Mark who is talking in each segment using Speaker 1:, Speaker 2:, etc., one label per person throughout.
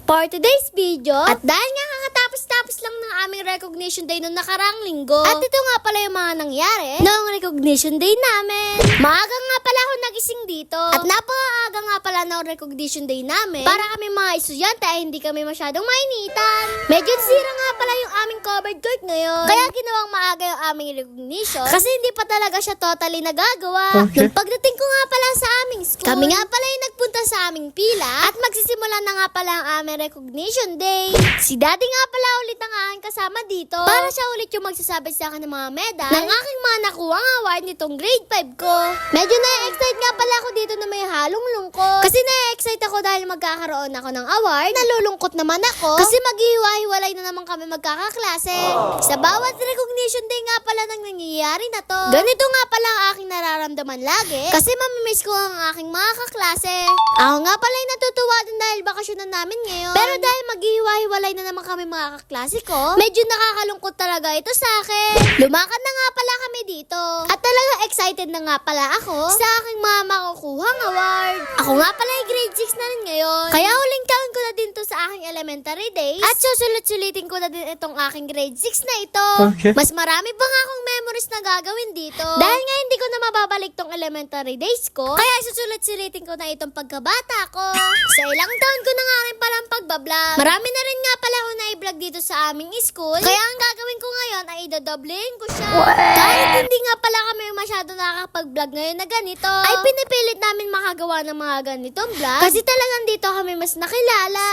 Speaker 1: For today's video, at dahil nga kakatapos-tapos lang ng aming recognition day noong nakaraang linggo, at ito nga pala yung mga nangyari noong recognition day namin. Maaga nga pala ako nagising dito, at napakaaga nga pala ng recognition day namin para kami mga estudyante ay hindi kami masyadong mainitan. Medyo sira nga pala yung aming covered court ngayon, kaya ginawang maaga yung aming recognition kasi hindi pa talaga siya totally nagagawa. Nung pagdating ko nga pala sa aming school, kami nga pala yung nagpunta sa aming pila at magsisimula na nga pala ang aming recognition day. Si daddy nga pala ulit ang aking kasama dito para siya ulit yung magsasabi sa akin ng mga medal ng aking mga nakuha ang award nitong grade 5 ko. Medyo na-excite nga pala ako dito na may halong lungkot kasi na-excite ako dahil magkakaroon ako ng award. Nalulungkot naman ako kasi maghihiwa-hiwalay na naman kami magkakaklase. Sa bawat recognition day nga pala nang nangyayari na to, ganito nga pala ang aking nararamdaman lagi kasi mamimiss ko ang aking mga kaklase. Ako nga pala ay natutuwa din dahil bakasyon na namin ngayon. Pero dahil maghihiwa-hiwalay na naman kami mga kaklase ko, medyo nakakalungkot talaga ito sa akin. Lumakad na nga pala kami dito. At talaga excited na nga pala ako sa aking mga makukuhang award. Ako nga pala ay grade 6 na rin ngayon. Kaya huling taon ko na din to sa aking elementary days. At susulit-sulitin ko na din itong aking grade 6 na ito. Mas marami pa nga akong memories na gagawin dito. Dahil nga hindi ko na mababalik tong elementary days ko, kaya susulit-sulitin ko na itong pagkabata ko. Sa ilang taon ko na nga rin palang pagbablog. Marami na rin nga pala ako na-vlog dito sa aming school. Kaya ang gagawin ko ngayon ay idodoblein ko siya. Kahit hindi nga pala kami masyado nakakapag-vlog ngayon na ganito, ay pinipilit namin makagawa ng mga ganitong vlog. Kasi talagang dito kami mas nakilala.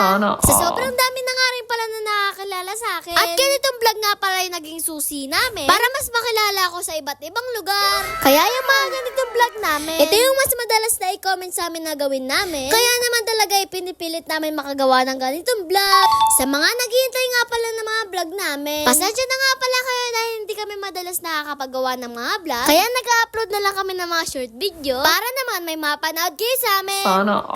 Speaker 1: Sa sobrang dami na nga rin pala na nakakilala sa akin. At ganitong vlog nga pala yung naging susi namin para mas makilala ako sa iba't ibang lugar. Kaya yung mga ganitong vlog namin, ito yung mas madalas na i-comment sa amin na gawin namin. Kaya naman talaga ipinipilit namin makagawa ng ganitong vlog. Sa mga naghihintay nga pala ng mga vlog namin, pasensya na nga pala kayo dahil hindi kami madalas nakakapagawa ng mga vlog. Kaya nag-upload na lang kami ng mga short video para naman may mapanood kayo sa amin.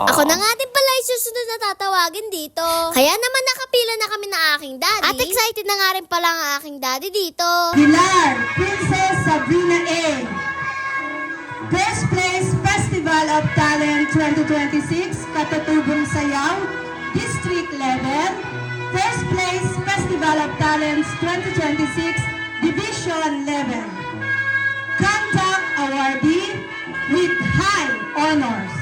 Speaker 1: Ako na nga din pala susunod na tatawagin dito. Kaya naman nakapila na kami na aking daddy. At excited na nga rin pala ang aking daddy dito.
Speaker 2: Pilar, Princess Sabrina A. First Place Festival of Talent 2026, Katutubong Sayaw, District Level. First Place Festival of Talents 2026, Division Level. Contact awardee with high honors.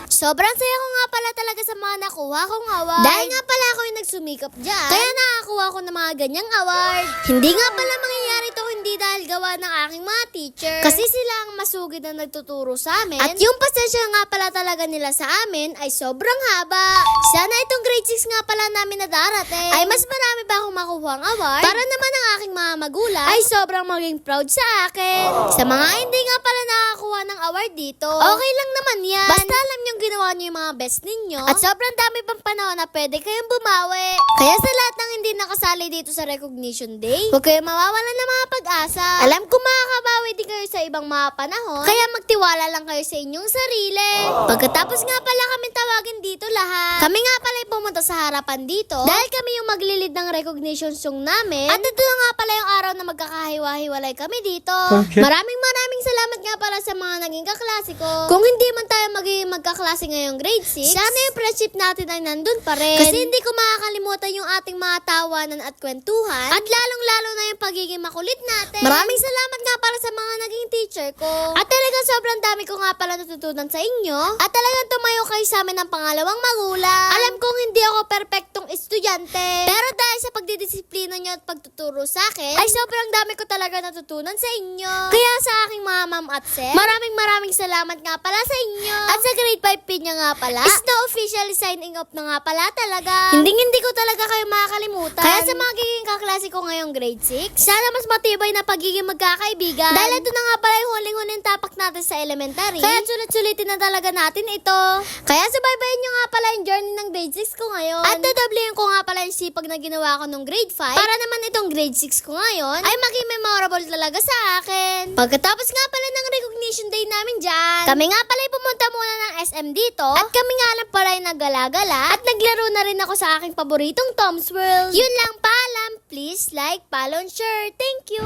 Speaker 1: Sobrang saya ko nga pala talaga sa mga nakuha kong award. Dahil nga pala ako yung nagsumikap dyan, kaya nakakuha ko ng mga ganyang award. Hindi nga pala mangyayari to hindi dahil gawa ng aking mga teacher. Kasi sila ang masugid na nagtuturo sa amin. At yung pasensya nga pala talaga nila sa amin ay sobrang haba. Sana itong grade 6 nga pala namin na darating ay mas marami pa akong makuha ang award para naman ang aking mga magulang ay sobrang maging proud sa akin. Sa mga hindi nga pala nakakuha ng award dito, okay lang naman yan. Basta alam niyong ginawa niyo yung mga best ninyo at sobrang dami pang panahon na pwede kayong bumawi. Kaya sa lahat ng hindi nakasali dito sa recognition day, huwag kayong mawawalan ng mga pag-asa. Alam ko makakabawi din kayo sa ibang mga panahon, kaya magtiwala lang kayo sa inyong sarili. Pagkatapos nga pala kami tawagin dito lahat, kami nga pala ay pumunta sa harapan dito dahil kami yung maglilid ng recognition song namin. At ito nga pala yung araw na magkakahiwa-hiwalay kami dito. Maraming salamat nga pala sa mga naging kaklase ko. Kung hindi man tayo magiging magkaklase ngayong grade 6, sana yung friendship natin ay nandun pa rin. Kasi hindi ko makakalimutan yung ating mga tawanan at kwentuhan at lalong-lalo na yung pagiging makulit natin. Maraming salamat nga pala sa mga naging teacher ko. At talagang sobrang dami ko nga pala natutunan sa inyo. At talagang tumayo kayo sa amin ng pangalawang magulang. Alam kong hindi ako perpektong estudyante. Pero dahil sa pagdidisiplina nyo at pagtuturo sa akin, ay sobrang dami ko talaga natutunan sa inyo. Kaya sa aking mga ma'am at sir, maraming salamat nga pala sa inyo. At sa grade 5 pin niya nga pala, is na officially signing off na nga pala talaga. Hindi ko talaga kayo makakalimutan. Kaya sa mga giging kaklase ko ngayong grade 6, sana mas matibay na pagiging magkakaibigan. Dahil ito na nga pala yung huling-huling tapak natin sa elementary. Kaya sulit-sulitin na talaga natin ito. Kaya subaybayin nyo nga pala yung journey ng grade 6 ko ngayon. At dadoblehin ko nga pala yung sipag na ginawa ko nung grade 5 para naman itong grade 6 ko ngayon ay maging memorable talaga sa akin. Pagkatapos nga pala ng recognition day namin dyan, kami nga pala ay pumunta muna ng SM dito at kami nga lang pala ay naggala-gala at naglaro na rin ako sa aking paboritong Tom's World. Yun lang, paalam. Please like, follow, and share. Thank you!